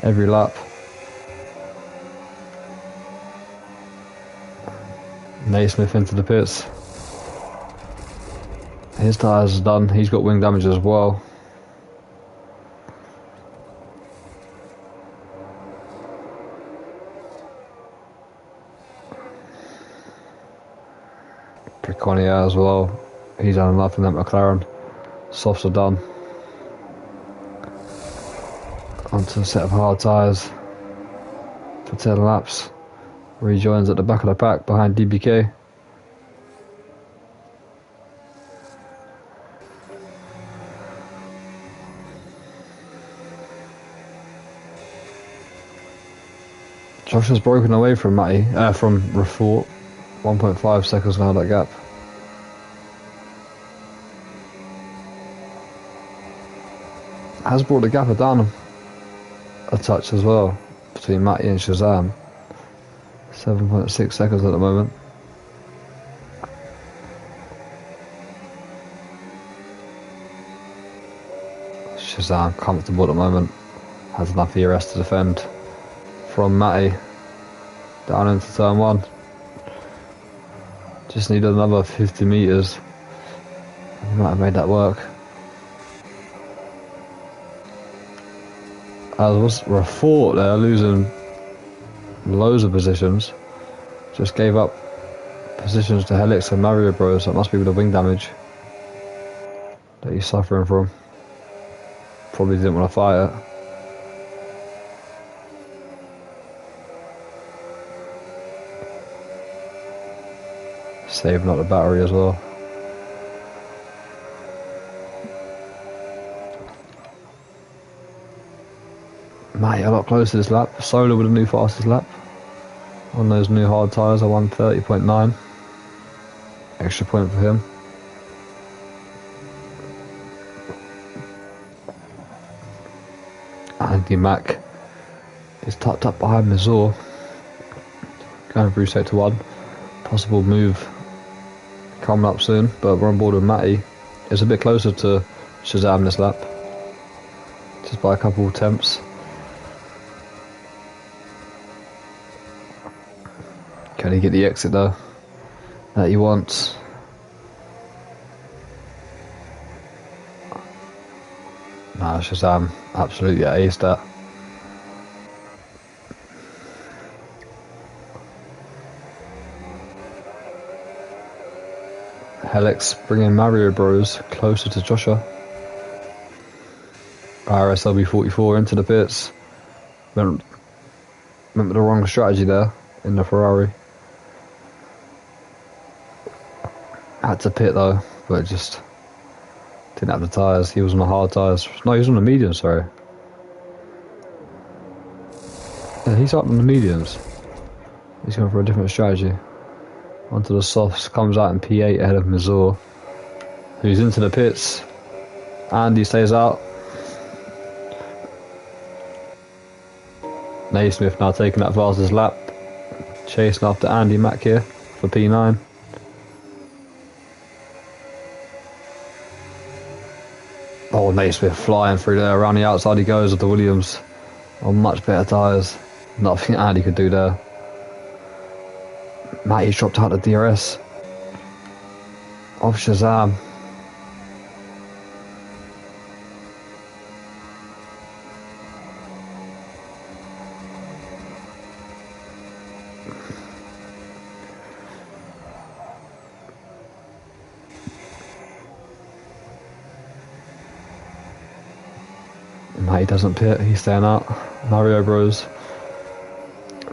every lap. Naismith into the pits. His tyres are done. He's got wing damage as well. Briconia as well. He's had enough in that McLaren. Softs are done. Onto a set of hard tyres for 10 laps. Rejoins at the back of the pack behind DBK. Josh has broken away from Matty, from Refort. 1.5 seconds now, that gap. Has brought the gap down a touch as well between Matty and Shazam. 7.6 seconds at the moment. Shazam comfortable at the moment. Has enough ERS to defend from Matty down into turn 1. Just need another 50 metres. He might have made that work. As was Refort there, losing loads of positions. Just gave up positions to Helix and Mario Bros. That must be with the wing damage that he's suffering from. Probably didn't want to fight it. Saving up the battery as well. Matty a lot closer this lap. Solar with a new fastest lap on those new hard tyres. I won 30.9. Extra point for him. Andy Mack is tucked up behind Mazur, going through sector 1. Possible move coming up soon, but we're on board with Matty. It's a bit closer to Shazam this lap, just by a couple tenths. Can he get the exit though that he wants? Nah, Shazam absolutely aced that. Helix bringing Mario Bros closer to Joshua. IRS LB44 into the pits. Went with the wrong strategy there in the Ferrari. Had to pit though, but just didn't have the tyres. He was on the hard tyres. No, he was on the mediums, sorry. Yeah, he's up on the mediums. He's going for a different strategy. Onto the softs, comes out in P8 ahead of Mazur, who's into the pits. Andy stays out. Naismith now taking that fastest lap, chasing after Andy Mack here for P9. Oh, Naismith flying through there, around the outside he goes with the Williams on much better tyres. Nothing Andy could do there. Matty's dropped out the DRS of Shazam. Matty doesn't pit, he's staying out. Mario Bros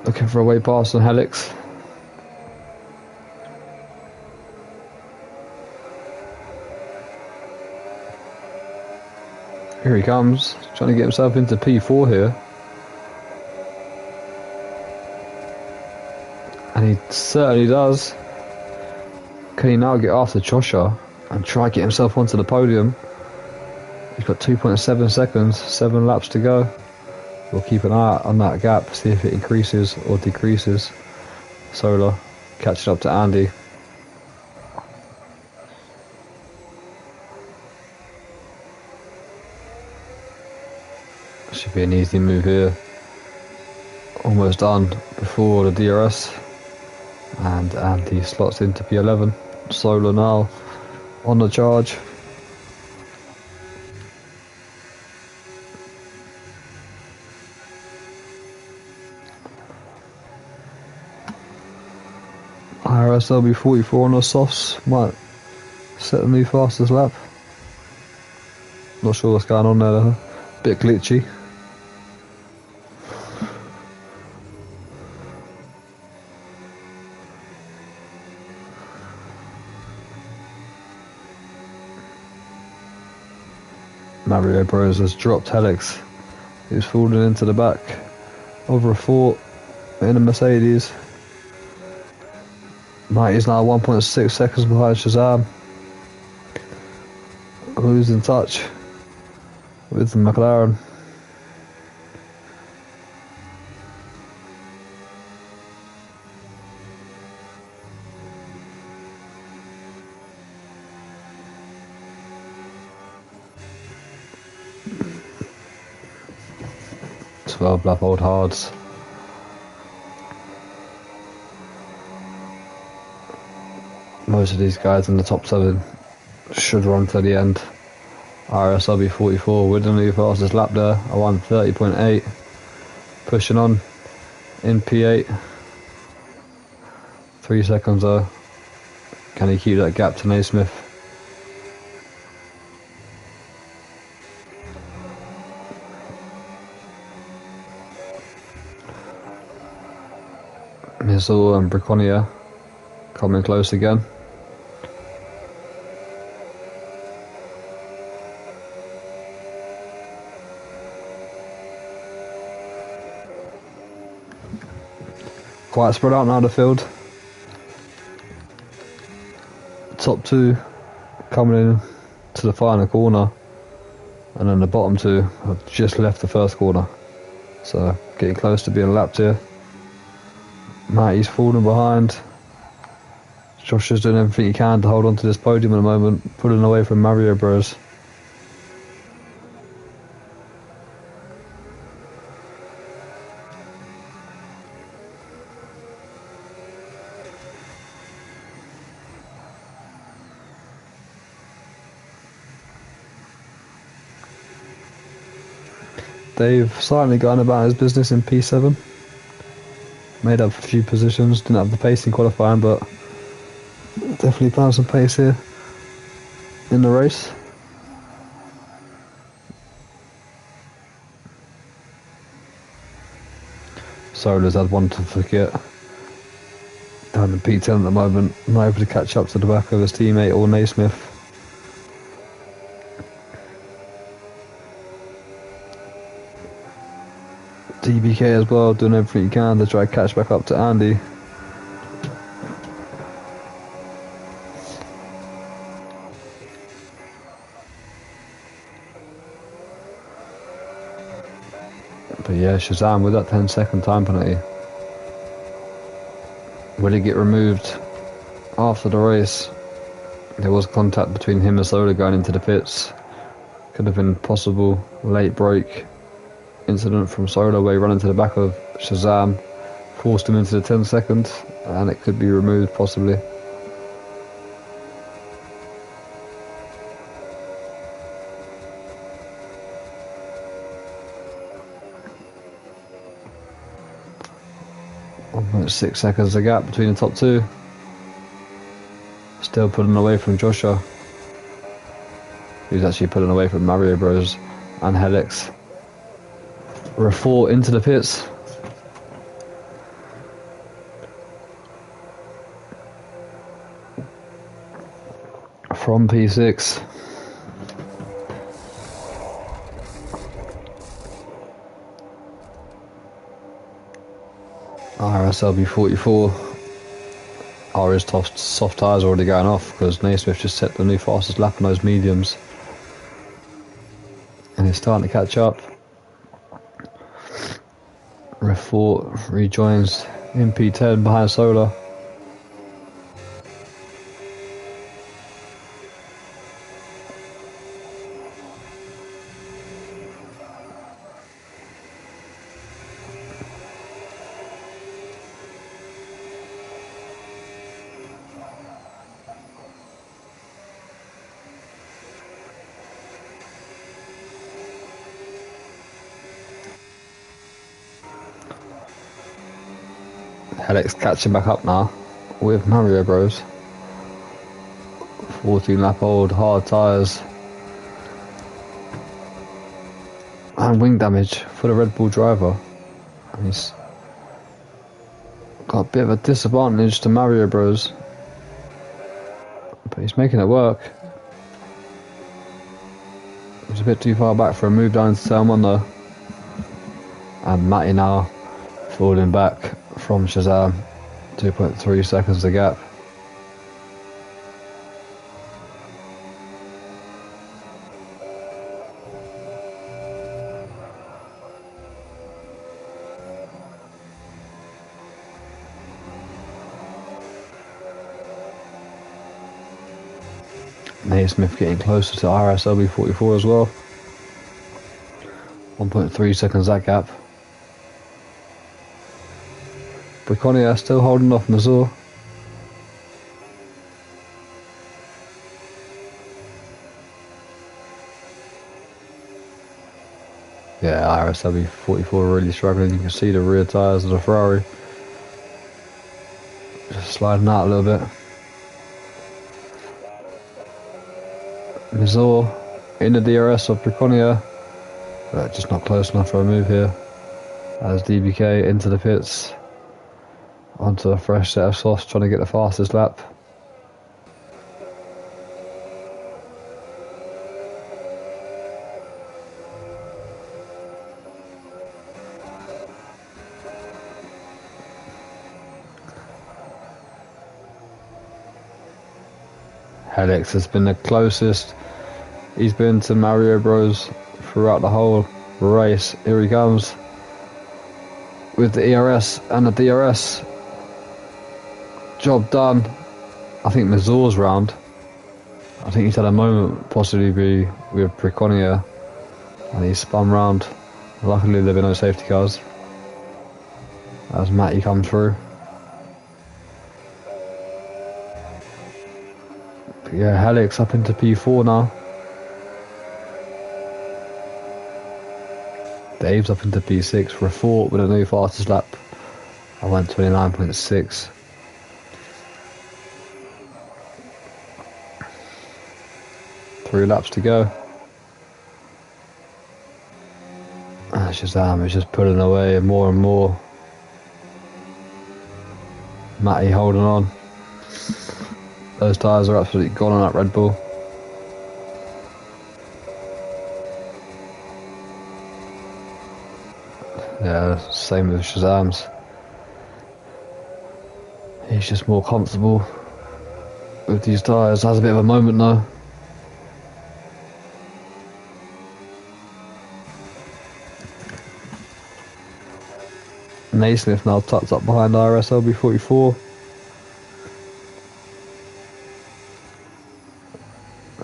looking for a way past on Helix. Here he comes, trying to get himself into P4 here. And he certainly does. Can he now get after Joshua and try to get himself onto the podium? He's got 2.7 seconds, 7 laps to go. We'll keep an eye out on that gap, see if it increases or decreases. Solar catching up to Andy. Should be an easy move here. Almost done before the DRS. And Andy slots into P11. Solar now on the charge. IRS LB44 on the softs might set the new fastest lap. Not sure what's going on there though. Bit glitchy. Mario Bros has dropped Helix. He's falling into the back over a fort in a Mercedes. Mate is now 1.6 seconds behind Shazam. Losing touch with the McLaren. Lap old hards. Most of these guys in the top 7 should run to the end. RSLB 44 with the new fastest lap there. I won 30.8. Pushing on in P8. 3 seconds though. Can he keep that gap to Naismith? Missile and Briconia coming close again. quite spread out now, the field. Top two coming in to the final corner, and then the bottom two have just left the first corner. So getting close to being lapped here. Matty's falling behind. Josh is doing everything he can to hold on to this podium at the moment, pulling away from Mario Bros. Dave slightly gone about his business in P7. Made up a few positions, didn't have the pace in qualifying, but definitely found some pace here in the race. Sola's had one to forget. Down in P10 at the moment, not able to catch up to the back of his teammate or Naismith. DBK as well, doing everything he can to try to catch back up to Andy. But yeah, Shazam with that 10-second time penalty. Will he get removed after the race? There was contact between him and Sola going into the pits. Could have been possible late break incident from Sola where he ran into the back of Shazam, forced him into the 10 seconds, and it could be removed possibly. Almost 6 seconds the gap between the top two. Still pulling away from Joshua. He's actually pulling away from Mario Bros and Helix. Refour into the pits. From P6. IRS 44. RS soft tyres already going off because Naismith just set the new fastest lap on those mediums. And it's starting to catch up. Refour rejoins in P10 behind Sola. Helix catching back up now with Mario Bros. 14 lap old, hard tyres. And wing damage for the Red Bull driver. And he's got a bit of a disadvantage to Mario Bros. But he's making it work. He's a bit too far back for a move down into turn one though. And Matty now falling back from Shazam. 2.3 seconds the gap. Naismith getting closer to RS 44 as well. 1.3 seconds that gap. Briconia still holding off Mazur. Yeah, IRS 44 really struggling. You can see the rear tyres of the Ferrari just sliding out a little bit. Mazur in the DRS of Briconia, but just not close enough for a move here. As DBK into the pits, onto a fresh set of softs, trying to get the fastest lap. Helix has been the closest he's been to Mario Bros throughout the whole race. Here he comes with the ERS and the DRS. Job done. I think Mazur's round. I think he's had a moment possibly be with Preconia and he spun round. Luckily there have been no safety cars as Matty come through. But yeah, Helix up into P4 now. Dave's up into P6. Refort with a new fastest lap. I went 29.6. Three laps to go. Shazam is just pulling away more and more. Matty holding on. Those tyres are absolutely gone on that Red Bull. Yeah, same with Shazam's. He's just more comfortable with these tyres. Has a bit of a moment though. Naismith now tucked up behind IRS LB44.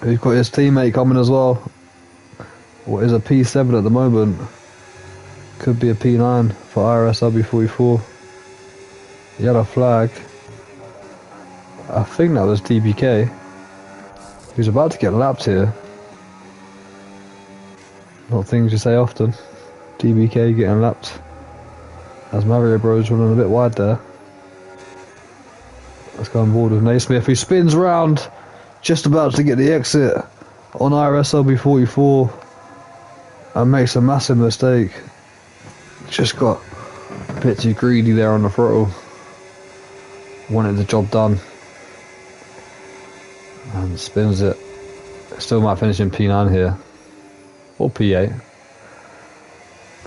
He's got his teammate coming as well. What is a P7 at the moment? Could be a P9 for IRS LB44. Yellow flag. I think that was DBK. He's about to get lapped here. Not things you say often. DBK getting lapped. As Mario Bros running a bit wide there. Let's go on board with Naismith. He spins round, just about to get the exit on IRS LB44 and makes a massive mistake. Just got a bit too greedy there on the throttle. Wanted the job done. And spins it. Still might finish in P9 here. Or P8.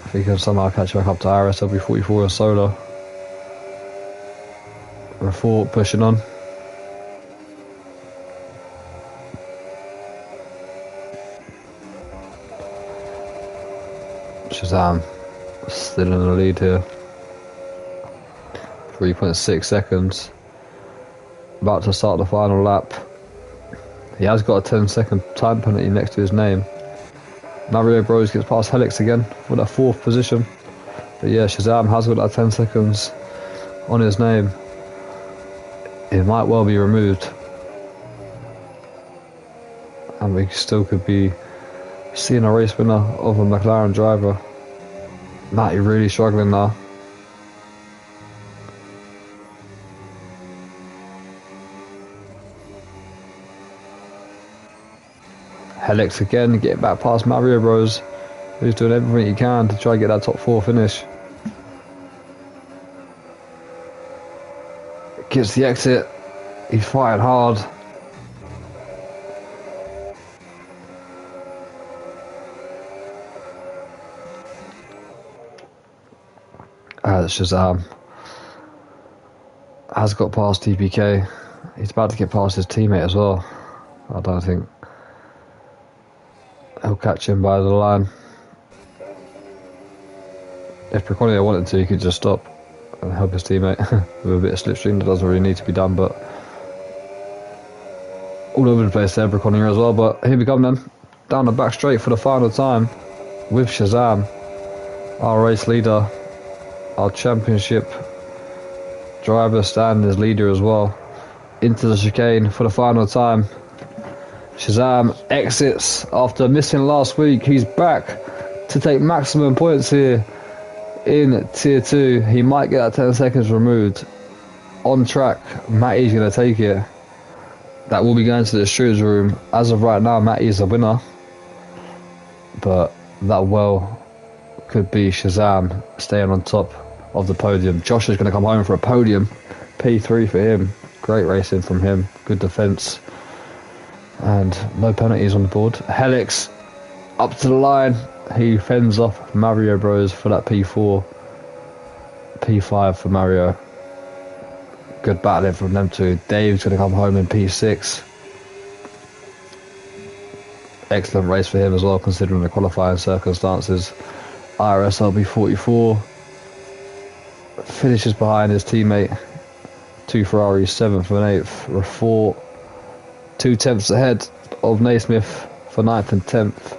If he can somehow catch back up to IRS LB44 or Solar. Refort pushing on. Shazam still in the lead here. 3.6 seconds. About to start the final lap. He has got a 10-second time penalty next to his name. Mario Bros gets past Helix again for that 4th position. But yeah, Shazam has got that 10 seconds on his name. It might well be removed. And we still could be seeing a race winner of a McLaren driver. Matty really struggling now. Helix again, getting back past Mario Bros, who's doing everything he can to try and get that top 4 finish. Gets the exit, he's fighting hard. As Shazam has got past TPK, he's about to get past his teammate as well. I don't think he'll catch him by the line. If Preconia wanted to, he could just stop and help his teammate with a bit of slipstream. That doesn't really need to be done, but all over the place there, Preconia as well. But here we come then, down the back straight for the final time with Shazam, our race leader, our championship driver, stand as leader as well, into the chicane for the final time. Shazam exits after missing last week. He's back to take maximum points here in Tier 2. He might get that 10 seconds removed. On track, Matty's going to take it. That will be going to the stewards room. As of right now, Matty is the winner. But that well could be Shazam staying on top of the podium. Josh is going to come home for a podium. P3 for him. Great racing from him. Good defence. And no penalties on the board. Helix up to the line. He fends off Mario Bros for that P4. P5 for Mario. Good battling from them two. Dave's going to come home in P6. excellent race for him as well, considering the qualifying circumstances. IRS LB44 finishes behind his teammate, 2 Ferraris, 7th and 8th, were 4, 2 tenths ahead of Naismith for 9th and 10th.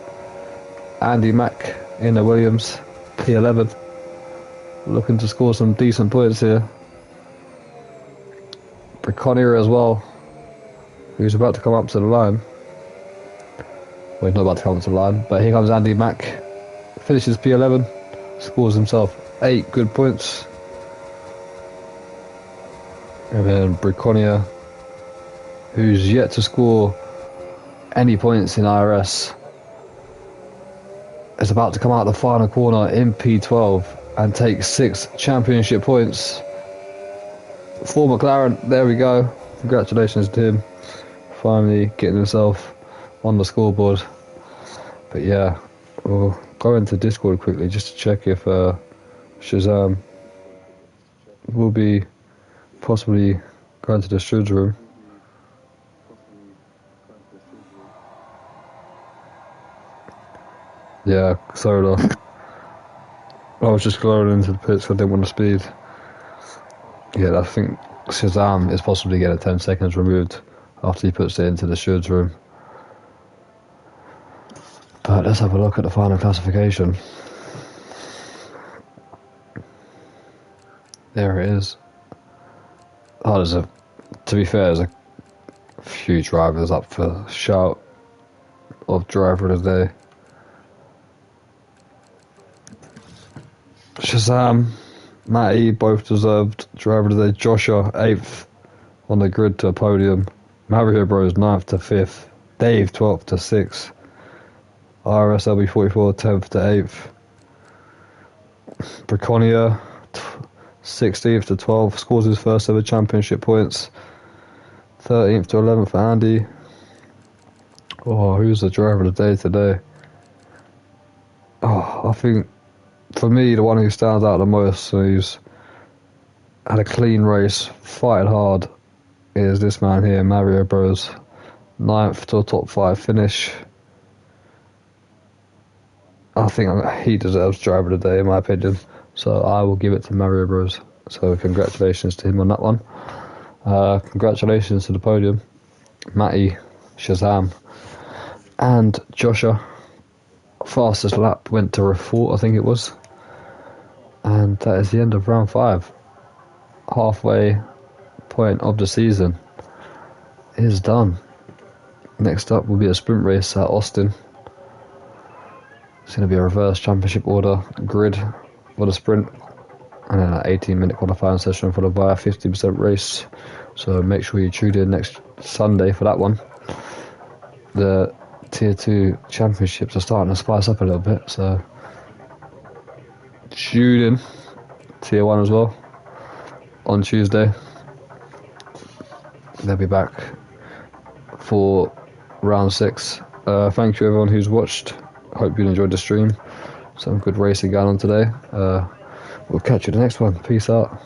Andy Mack in the Williams, P11, looking to score some decent points here. Briconia as well, who's about to come up to the line. Well, he's not about to come up to the line, but here comes Andy Mack, finishes P11, scores himself 8 good points. And then Briconia, who's yet to score any points in IRS, is about to come out the final corner in P12 and take 6 championship points for McLaren. There we go. Congratulations to him, finally getting himself on the scoreboard. But yeah, we'll go into Discord quickly just to check if Shazam will be possibly going to the stewards room. Yeah, Soda. I was just going into the pits because I didn't want to speed. Yeah, I think Shazam is possibly getting 10 seconds removed after he puts it into the stewards room. But let's have a look at the final classification. There it is. Oh, to be fair, there's a few drivers up for shout of driver of the day. Shazam, Matty, both deserved driver of the day. Joshua, 8th on the grid to a podium. Mario Bros, 9th to 5th. Dave, 12th to 6th. RSLB 44, 10th to 8th. Briconia, 16th to 12th, scores his first ever championship points. 13th to 11th for Andy. Oh, who's the driver of the day today? Oh, I think for me, the one who stands out the most, who's had a clean race, fighting hard, is this man here, Mario Bros. 9th to a top 5 finish. I think he deserves driver of the day, in my opinion. So I will give it to Mario Bros. So congratulations to him on that one. Congratulations to the podium, Matty, Shazam, and Joshua. Fastest lap went to Refort, I think it was. And that is the end of round 5. Halfway point of the season is done. Next up will be a sprint race at Austin. It's going to be a reverse championship order grid for the sprint, and then an 18-minute qualifying session followed by a 50% race. So make sure you tune in next Sunday for that one. The Tier 2 championships are starting to spice up a little bit, so tune in. Tier 1 as well on Tuesday. They'll be back for round 6. Thank you everyone who's watched. Hope you enjoyed the stream. Some good racing going on today. We'll catch you in the next one. Peace out.